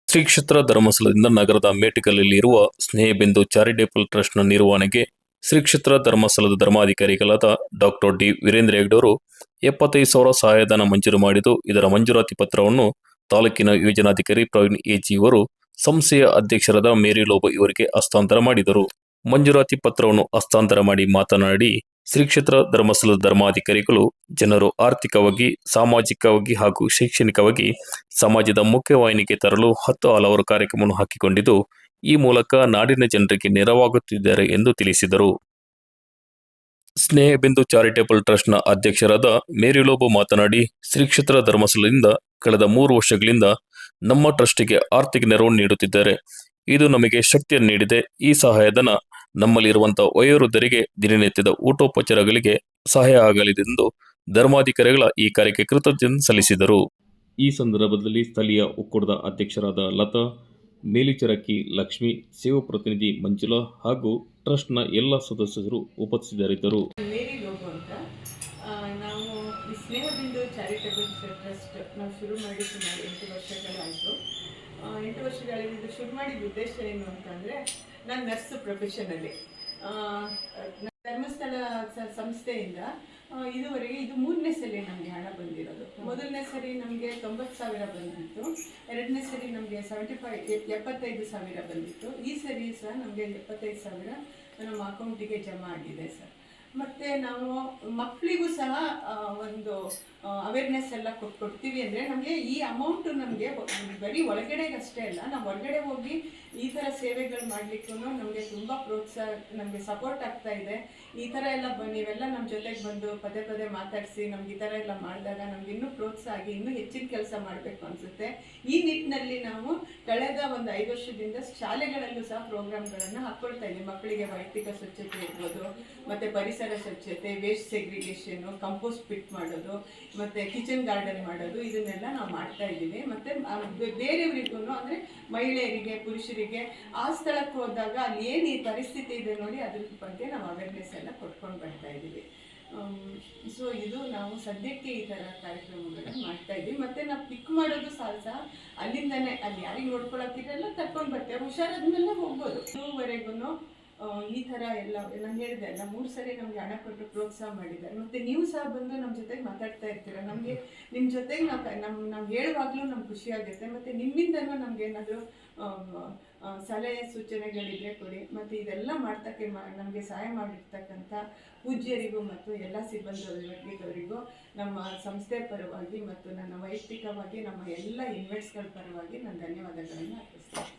ಶ್ರೀ ಕ್ಷೇತ್ರ ಧರ್ಮಸ್ಥಳದಿಂದ ನಗರದ ಮೇಟಿಕಲ್ಲಿರುವ ಸ್ನೇಹಬಿಂದು ಚಾರಿಟೇಬಲ್ ಟ್ರಸ್ಟ್ನ ನಿರ್ವಹಣೆಗೆ ಶ್ರೀ ಕ್ಷೇತ್ರ ಧರ್ಮಸ್ಥಳದ ಧರ್ಮಾಧಿಕಾರಿಗಳಾದ ಡಾಕ್ಟರ್ ಡಿ ವೀರೇಂದ್ರ ಹೆಗ್ಗಡೆ 75,000 ಸಹಾಯಧನ ಮಂಜೂರು ಮಾಡಿದ್ದು, ಇದರ ಮಂಜೂರಾತಿ ಪತ್ರವನ್ನು ತಾಲೂಕಿನ ಯೋಜನಾಧಿಕಾರಿ ಪ್ರವೀಣ್ ಎಜಿ ಅವರು ಸಂಸ್ಥೆಯ ಅಧ್ಯಕ್ಷರಾದ ಮೇರಿ ಲೋಬೋ ಇವರಿಗೆ ಹಸ್ತಾಂತರ ಮಾಡಿದರು. ಮಂಜೂರಾತಿ ಪತ್ರವನ್ನು ಹಸ್ತಾಂತರ ಮಾಡಿ ಮಾತನಾಡಿ, ಶ್ರೀ ಕ್ಷೇತ್ರ ಧರ್ಮಸ್ಥಳದ ಧರ್ಮಾಧಿಕಾರಿಗಳು ಜನರು ಆರ್ಥಿಕವಾಗಿ, ಸಾಮಾಜಿಕವಾಗಿ ಹಾಗೂ ಶೈಕ್ಷಣಿಕವಾಗಿ ಸಮಾಜದ ಮುಖ್ಯವಾಹಿನಿಗೆ ತರಲು ಹಲವಾರು ಕಾರ್ಯಕ್ರಮವನ್ನು ಹಾಕಿಕೊಂಡಿದ್ದು, ಈ ಮೂಲಕ ನಾಡಿನ ಜನರಿಗೆ ನೆರವಾಗುತ್ತಿದ್ದಾರೆ ಎಂದು ತಿಳಿಸಿದರು. ಸ್ನೇಹಬಿಂದು ಚಾರಿಟೇಬಲ್ ಟ್ರಸ್ಟ್ನ ಅಧ್ಯಕ್ಷರಾದ ಮೇರಿ ಲೋಬೋ ಮಾತನಾಡಿ, ಶ್ರೀ ಕ್ಷೇತ್ರ ಧರ್ಮಸ್ಥಳದಿಂದ ಕಳೆದ 3 ವರ್ಷಗಳಿಂದ ನಮ್ಮ ಟ್ರಸ್ಟಿಗೆ ಆರ್ಥಿಕ ನೆರವು ನೀಡುತ್ತಿದ್ದಾರೆ. ಇದು ನಮಗೆ ಶಕ್ತಿಯನ್ನು ನೀಡಿದೆ. ಈ ಸಹಾಯಧನ ನಮ್ಮಲ್ಲಿರುವಂತಹ ವಯೋವೃದ್ಧರಿಗೆ ದಿನನಿತ್ಯದ ಊಟೋಪಚಾರಗಳಿಗೆ ಸಹಾಯ ಆಗಲಿದೆಂದು ಧರ್ಮಾಧಿಕಾರಿಗಳ ಈ ಕಾರ್ಯಕ್ಕೆ ಕೃತಜ್ಞತೆ ಸಲ್ಲಿಸಿದರು. ಈ ಸಂದರ್ಭದಲ್ಲಿ ಸ್ಥಳೀಯ ಒಕ್ಕೂಟದ ಅಧ್ಯಕ್ಷರಾದ ಲತಾ, ಮೇಲ್ವಿಚಾರಕಿ ಲಕ್ಷ್ಮಿ, ಸೇವಾ ಪ್ರತಿನಿಧಿ ಮಂಜುಳಾ ಹಾಗೂ ಟ್ರಸ್ಟ್ನ ಎಲ್ಲ ಸದಸ್ಯರು ಉಪಸ್ಥಿತರಿದ್ದರು. ಮೇರಿ ಲೋಬೋ ಅಂತ ನಾವು ಈ ಸ್ನೇಹಬಿಂದು ಚಾರಿಟೇಬಲ್ ಟ್ರಸ್ಟ್ ನಾವು ಶುರು ಮಾಡಿ ಸುಮಾರು 8 ವರ್ಷಗಳಾಯಿತು. 8 ವರ್ಷಗಳಿಂದ ಶುರು ಮಾಡಿದ ಉದ್ದೇಶ ಏನು ಅಂತಂದರೆ, ನಾನು ನರ್ಸ್ ಪ್ರೊಫೆಷನಲ್ಲಿ ಧರ್ಮಸ್ಥಳ ಸಂಸ್ಥೆಯಿಂದ ಇದುವರೆಗೆ ಇದು 3ನೇ ಸಲ ನಮಗೆ ಹಣ ಬಂದಿರೋದು. ಮೊದಲನೇ ಸರಿ ನಮಗೆ 90,000 ಬಂದಿತ್ತು, 2ನೇ ಸರಿ ನಮಗೆ 75,000 ಬಂದಿತ್ತು. ಈ ಸರಿ ಸಹ ನಮಗೆ 75,000 ನಮ್ಮ ಅಕೌಂಟಿಗೆ ಜಮಾ ಆಗಿದೆ ಸರ್. ಮತ್ತು ನಾವು ಮಕ್ಕಳಿಗೂ ಸಹ ಒಂದು ಅವೇರ್ನೆಸ್ ಎಲ್ಲ ಕೊಡ್ತೀವಿ. ಅಂದರೆ ನಮಗೆ ಈ ಅಮೌಂಟು ನಮಗೆ ಬರೀ ಒಳಗಡೆಗಷ್ಟೇ ಅಲ್ಲ, ನಾವು ಹೊರಗಡೆ ಹೋಗಿ ಈ ಥರ ಸೇವೆಗಳು ಮಾಡಲಿಕ್ಕೂ ನಮಗೆ ತುಂಬ ಪ್ರೋತ್ಸಾಹ, ನಮಗೆ ಸಪೋರ್ಟ್ ಆಗ್ತಾ ಇದೆ. ಈ ಥರ ಎಲ್ಲ ನೀವೆಲ್ಲ ನಮ್ಮ ಜೊತೆಗೆ ಬಂದು ಪದೇ ಪದೇ ಮಾತಾಡಿಸಿ ನಮ್ಗೆ ಈ ಥರ ಎಲ್ಲ ಮಾಡಿದಾಗ ನಮ್ಗೆ ಇನ್ನೂ ಪ್ರೋತ್ಸಾಹ ಆಗಿ ಇನ್ನೂ ಹೆಚ್ಚಿನ ಕೆಲಸ ಮಾಡಬೇಕು ಅನಿಸುತ್ತೆ. ಈ ನಿಟ್ಟಿನಲ್ಲಿ ನಾವು ಕಳೆದ ಒಂದು 5 ವರ್ಷದಿಂದ ಶಾಲೆಗಳಲ್ಲೂ ಸಹ ಪ್ರೋಗ್ರಾಮ್ಗಳನ್ನು ಹಾಕ್ಕೊಳ್ತಾ ಇದ್ದೀವಿ. ಮಕ್ಕಳಿಗೆ ವೈಯಕ್ತಿಕ ಸ್ವಚ್ಛತೆ ಇರ್ಬೋದು, ಮತ್ತು ಪರಿಸರ ಸ್ವಚ್ಛತೆ, ವೇಸ್ಟ್ ಸೆಗ್ರಿಗೇಷನು, ಕಂಪೋಸ್ಟ್ ಪಿಟ್ ಮಾಡೋದು, ಮತ್ತು ಕಿಚನ್ ಗಾರ್ಡನ್ ಮಾಡೋದು, ಇದನ್ನೆಲ್ಲ ನಾವು ಮಾಡ್ತಾ ಇದ್ದೀವಿ. ಮತ್ತು ಬೇರೆಯವರಿಗೂ ಅಂದರೆ ಮಹಿಳೆಯರಿಗೆ, ಪುರುಷರಿಗೆ ಆ ಸ್ಥಳಕ್ಕೆ ಹೋದಾಗ ಅಲ್ಲಿ ಏನು ಈ ಪರಿಸ್ಥಿತಿ ಇದೆ ನೋಡಿ, ಅದ್ರ ಬಗ್ಗೆ ನಾವು ಅವೇರ್ನೆಸ್ ಎಲ್ಲ ಕೊಟ್ಕೊಂಡು ಬರ್ತಾ ಇದ್ದೀವಿ. ಸೊ ಇದು ನಾವು ಸದ್ಯಕ್ಕೆ ಈ ಥರ ಕಾರ್ಯಕ್ರಮಗಳನ್ನು ಮಾಡ್ತಾ ಇದ್ದೀವಿ. ಮತ್ತು ನಾವು ಪಿಕ್ ಮಾಡೋದು ಸಹ ಅಲ್ಲಿಂದನೇ, ಅಲ್ಲಿ ಯಾರಿಗೆ ನೋಡ್ಕೊಳಕ್ಕಿರಲ್ಲ ಕರ್ಕೊಂಡು ಬರ್ತೇವೆ, ಹುಷಾರಾದ್ಮೇಲೆ ಹೋಗ್ಬೋದು. ಇದುವರೆಗೂ ಈ ಥರ ಎಲ್ಲ ನಾನು ಹೇಳಿದೆ ಅಲ್ಲ, 3 ಸರಿ ನಮಗೆ ಹಣ ಕೊಟ್ಟು ಪ್ರೋತ್ಸಾಹ ಮಾಡಿದ್ದಾರೆ. ಮತ್ತು ನೀವು ಸಹ ಬಂದು ನಮ್ಮ ಜೊತೆಗೆ ಮಾತಾಡ್ತಾ ಇರ್ತೀರ. ನಮಗೆ ನಿಮ್ಮ ಜೊತೆಗೆ ನಾವು ಹೇಳುವಾಗಲೂ ನಮ್ಗೆ ಖುಷಿ ಆಗುತ್ತೆ. ಮತ್ತು ನಿಮ್ಮಿಂದನೂ ನಮಗೇನಾದರೂ ಸಲಹೆ ಸೂಚನೆಗಳಿದ್ರೆ ಕೊಡಿ. ಮತ್ತು ಇದೆಲ್ಲ ನಮಗೆ ಸಹಾಯ ಮಾಡಿರ್ತಕ್ಕಂಥ ಪೂಜ್ಯರಿಗೂ ಮತ್ತು ಎಲ್ಲ ಸಿಬ್ಬಂದಿಯವರಿಗೂ ನಮ್ಮ ಸಂಸ್ಥೆ ಪರವಾಗಿ ಮತ್ತು ನನ್ನ ವೈಯಕ್ತಿಕವಾಗಿ ನಮ್ಮ ಎಲ್ಲ ಇನ್ವೆಸ್ಟ್ಗಳ ಪರವಾಗಿ ನಾನು ಧನ್ಯವಾದಗಳನ್ನು ಅರ್ಪಿಸ್ತೇನೆ.